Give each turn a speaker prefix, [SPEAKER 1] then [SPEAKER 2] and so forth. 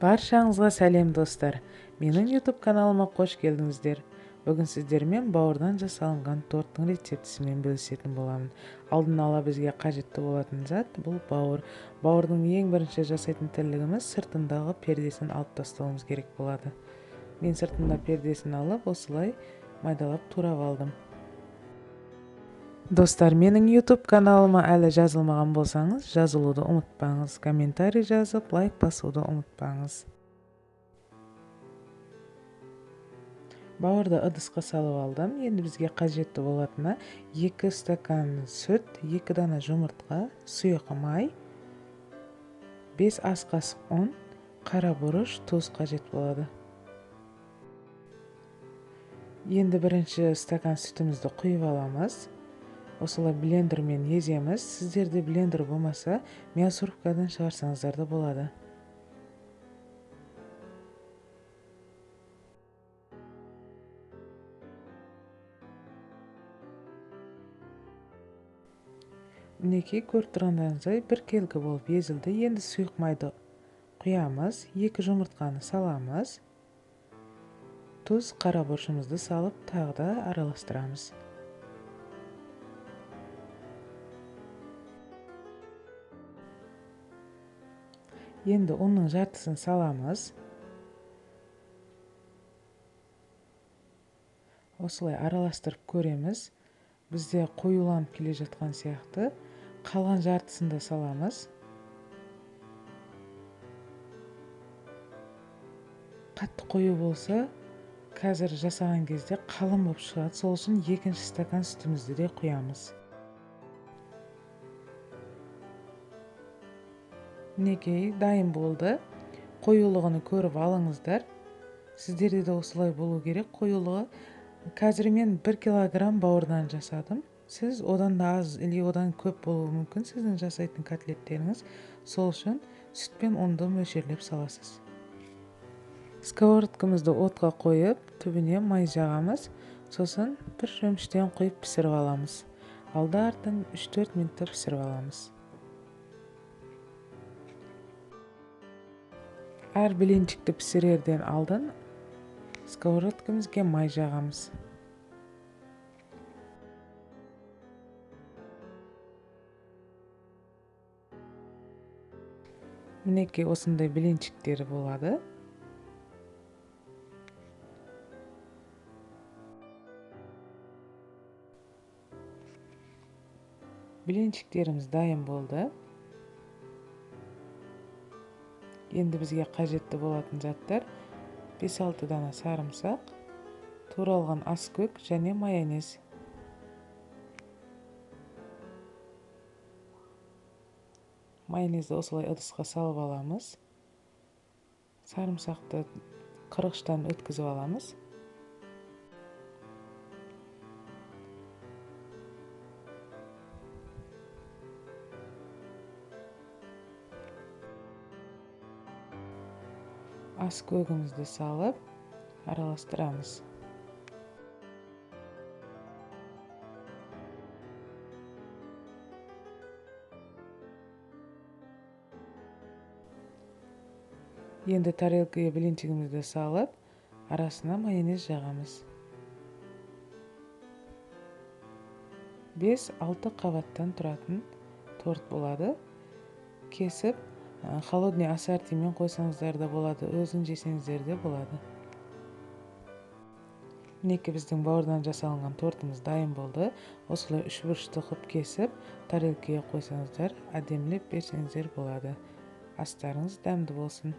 [SPEAKER 1] Баршаңызға сәлем достар. Менің YouTube каналыма қош келдіңіздер. Бүгін сіздермен бауырдан жасалынған торттың рецептісімен бөлісетін боламын. Алдын ала бізге қажетті болатын зат бұл бауыр. Бауырдың ең бірінші жасайтын тірлігіміз сыртындағы пердесін алып тастауымыз керек болады. Мен сыртында пердесін алып, осылай майдалап турап алдым. Достар, менің YouTube каналыма әлі жазылмаған болсаңыз, жазылуды ұмытпаңыз. Комментарий жазып, лайк басуды ұмытпаңыз. Бауырды ыдысқа салып алдым. Енді бізге қажетті болатыны 2 стакан сүт, 2 дана жұмыртқа, сұйық май, 5 ас қасық ұн, қара бұрыш, тұз қажет болады. Енді бірінші стакан сүтімізді құйып аламыз. Осылай блендермен еземіз. Сіздерде блендер болмаса, мясорубкадан шығарсаңыздар да болады. Мінекей, көріп тұрғандарыңыздай 1 келгі болып езілді. Енді сұйық майды құямыз, 2 жұмыртқаны саламыз. Тұз, қара бұрышымызды салып, тағы да араластырамыз. Енді ұнның жартысын саламыз. Осылай араластырып көреміз. Бізде қоюланып келе жатқан сияқты. Қалған жартысын да саламыз. Қатты қою болса, қазір жасаған кезде қалың болып шығады. Сол үшін екінші стакан сүтімізді де құямыз. Мінекей, дайын болды. Қоюлығын көріп алыңыздар. Сіздерде де осылай болу керек. Қоюлығы қазір мен 1 килограмм бауырдан жасадым. Сіз одан да аз, или одан көп болуы мүмкін сіздің жасайтын котлеттеріңіз. Сол үшін сүт пен ұнды мөлшерлеп саласыз. Сковородкамызды отқа қойып, түбіне май жағамыз. Сосын бір шөміштен қойып пісіріп аламыз. Алды-артын 3-4 минутта пісіріп аламыз. Әр блинчикті пісірерден алдын сковородкамызға май жағамыз. Мінекей, осындай блинчиктері болады. Блинчиктеріміз дайын болды. Енді бізге қажетті болатын заттар 5-6 дана сарымсақ, туралған аскөк және майонез. Майонезді осылай ыдысқа салып аламыз. Сарымсақты қырғыштан өткізіп аламыз. Аскөгімізді салып, араластырамыз. Енді тарелкаға блинчигімізді салып, арасына майонез жағамыз. 5-6 қабаттан тұратын торт болады. Кесіп, холодный ассортимен қойсаңыздар да болады, өзін жесеңіздер де болады. Мінекей, біздің бауырдан жасалынған тортымыз дайын болды. Осылай 3 бұрышты қып кесіп, тарелкаға қойсаңыздар, әдемілеп берсеңіздер болады. Астарыңыз дәмді болсын.